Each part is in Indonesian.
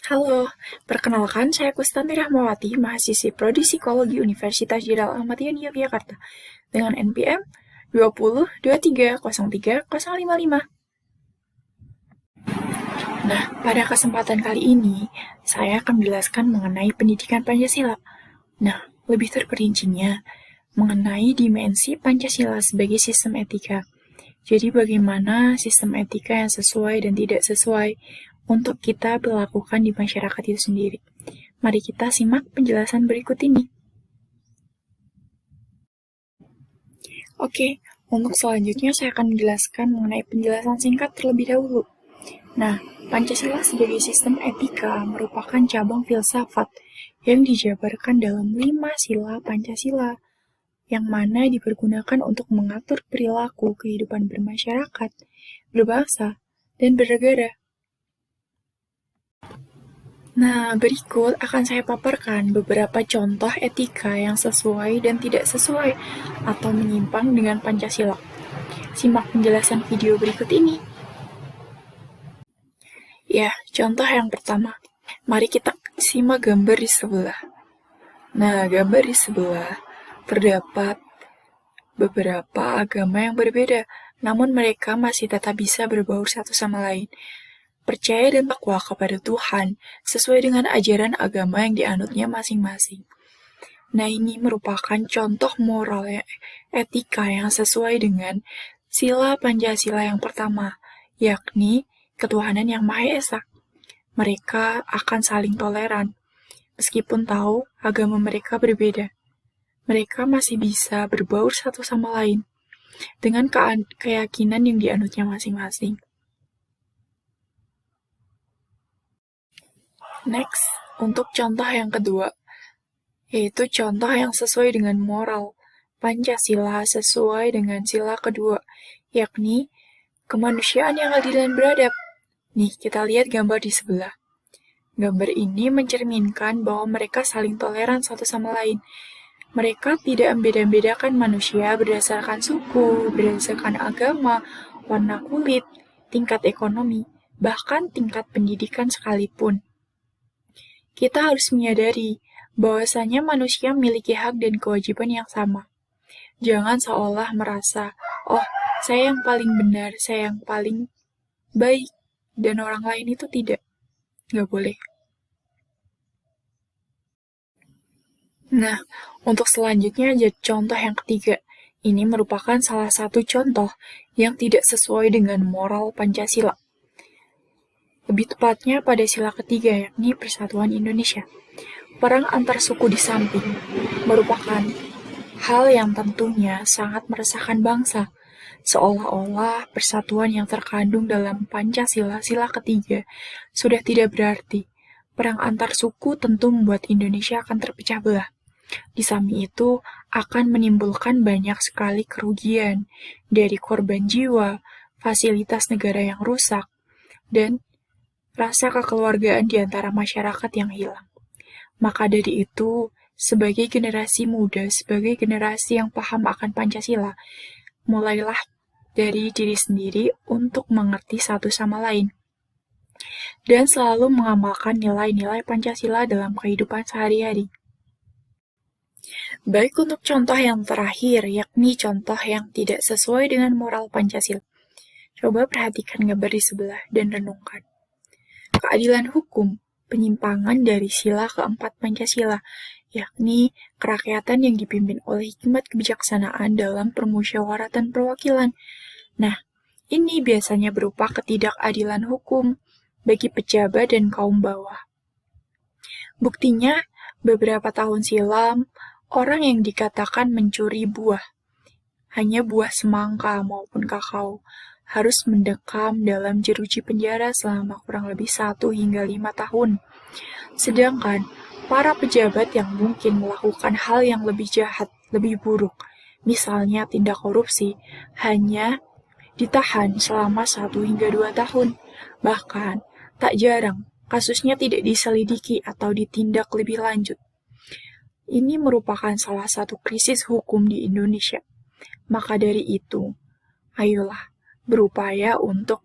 Halo, perkenalkan saya Kustanti Rahmawati, mahasiswi Prodi Psikologi Universitas Jenderal Ahmad Yani Yogyakarta, dengan NPM 2023030555. Nah, pada kesempatan kali ini, saya akan menjelaskan mengenai pendidikan Pancasila. Nah, lebih terperincinya, mengenai dimensi Pancasila sebagai sistem etika. Jadi bagaimana sistem etika yang sesuai dan tidak sesuai untuk kita berlakukan di masyarakat itu sendiri. Mari kita simak penjelasan berikut ini. Oke, untuk selanjutnya saya akan menjelaskan mengenai penjelasan singkat terlebih dahulu. Nah, Pancasila sebagai sistem etika merupakan cabang filsafat yang dijabarkan dalam 5 sila Pancasila, yang mana dipergunakan untuk mengatur perilaku kehidupan bermasyarakat, berbangsa, dan bernegara. Nah, berikut akan saya paparkan beberapa contoh etika yang sesuai dan tidak sesuai atau menyimpang dengan Pancasila. Simak penjelasan video berikut ini. Ya, contoh yang pertama. Mari kita simak gambar di sebelah. Nah, gambar di sebelah terdapat beberapa agama yang berbeda, namun mereka masih tetap bisa berbaur satu sama lain. Percaya dan takwa kepada Tuhan sesuai dengan ajaran agama yang dianutnya masing-masing. Nah, ini merupakan contoh moral etika yang sesuai dengan sila Pancasila yang pertama, yakni ketuhanan yang Maha Esa. Mereka akan saling toleran, meskipun tahu agama mereka berbeda. Mereka masih bisa berbaur satu sama lain dengan keyakinan yang dianutnya masing-masing. Next, untuk contoh yang kedua, yaitu contoh yang sesuai dengan moral Pancasila sesuai dengan sila kedua, yakni kemanusiaan yang adil dan beradab. Nih, kita lihat gambar di sebelah. Gambar ini mencerminkan bahwa mereka saling toleran satu sama lain. Mereka tidak membeda-bedakan manusia berdasarkan suku, berdasarkan agama, warna kulit, tingkat ekonomi, bahkan tingkat pendidikan sekalipun. Kita harus menyadari bahwasanya manusia memiliki hak dan kewajiban yang sama. Jangan seolah merasa, oh, saya yang paling benar, saya yang paling baik, dan orang lain itu tidak. Nggak boleh. Nah, untuk selanjutnya ada contoh yang ketiga. Ini merupakan salah satu contoh yang tidak sesuai dengan moral Pancasila. Lebih tepatnya pada sila ketiga, yakni Persatuan Indonesia. Perang antar suku di samping merupakan hal yang tentunya sangat meresahkan bangsa, seolah-olah persatuan yang terkandung dalam Pancasila sila ketiga sudah tidak berarti. Perang antar suku tentu membuat Indonesia akan terpecah belah. Di samping itu akan menimbulkan banyak sekali kerugian dari korban jiwa, fasilitas negara yang rusak, dan rasa kekeluargaan di antara masyarakat yang hilang. Maka dari itu, sebagai generasi muda, sebagai generasi yang paham akan Pancasila, mulailah dari diri sendiri untuk mengerti satu sama lain. Dan selalu mengamalkan nilai-nilai Pancasila dalam kehidupan sehari-hari. Baik untuk contoh yang terakhir, yakni contoh yang tidak sesuai dengan moral Pancasila. Coba perhatikan gambar di sebelah dan renungkan. Keadilan hukum, penyimpangan dari sila keempat Pancasila, yakni kerakyatan yang dipimpin oleh hikmat kebijaksanaan dalam permusyawaratan perwakilan. Nah, ini biasanya berupa ketidakadilan hukum bagi pejabat dan kaum bawah. Buktinya, beberapa tahun silam, orang yang dikatakan mencuri buah, hanya buah semangka maupun kakao, harus mendekam dalam jeruji penjara selama kurang lebih 1 hingga 5 tahun. Sedangkan para pejabat yang mungkin melakukan hal yang lebih jahat, lebih buruk, misalnya tindak korupsi, hanya ditahan selama 1 hingga 2 tahun. Bahkan, tak jarang kasusnya tidak diselidiki atau ditindak lebih lanjut. Ini merupakan salah satu krisis hukum di Indonesia. Maka dari itu, ayolah berupaya untuk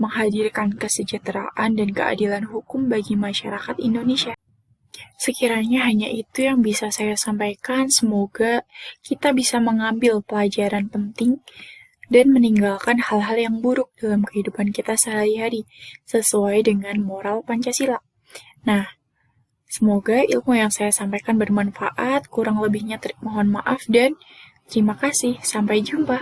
menghadirkan kesejahteraan dan keadilan hukum bagi masyarakat Indonesia. Sekiranya hanya itu yang bisa saya sampaikan, semoga kita bisa mengambil pelajaran penting dan meninggalkan hal-hal yang buruk dalam kehidupan kita sehari-hari, sesuai dengan moral Pancasila. Nah, semoga ilmu yang saya sampaikan bermanfaat, kurang lebihnya mohon maaf dan terima kasih. Sampai jumpa.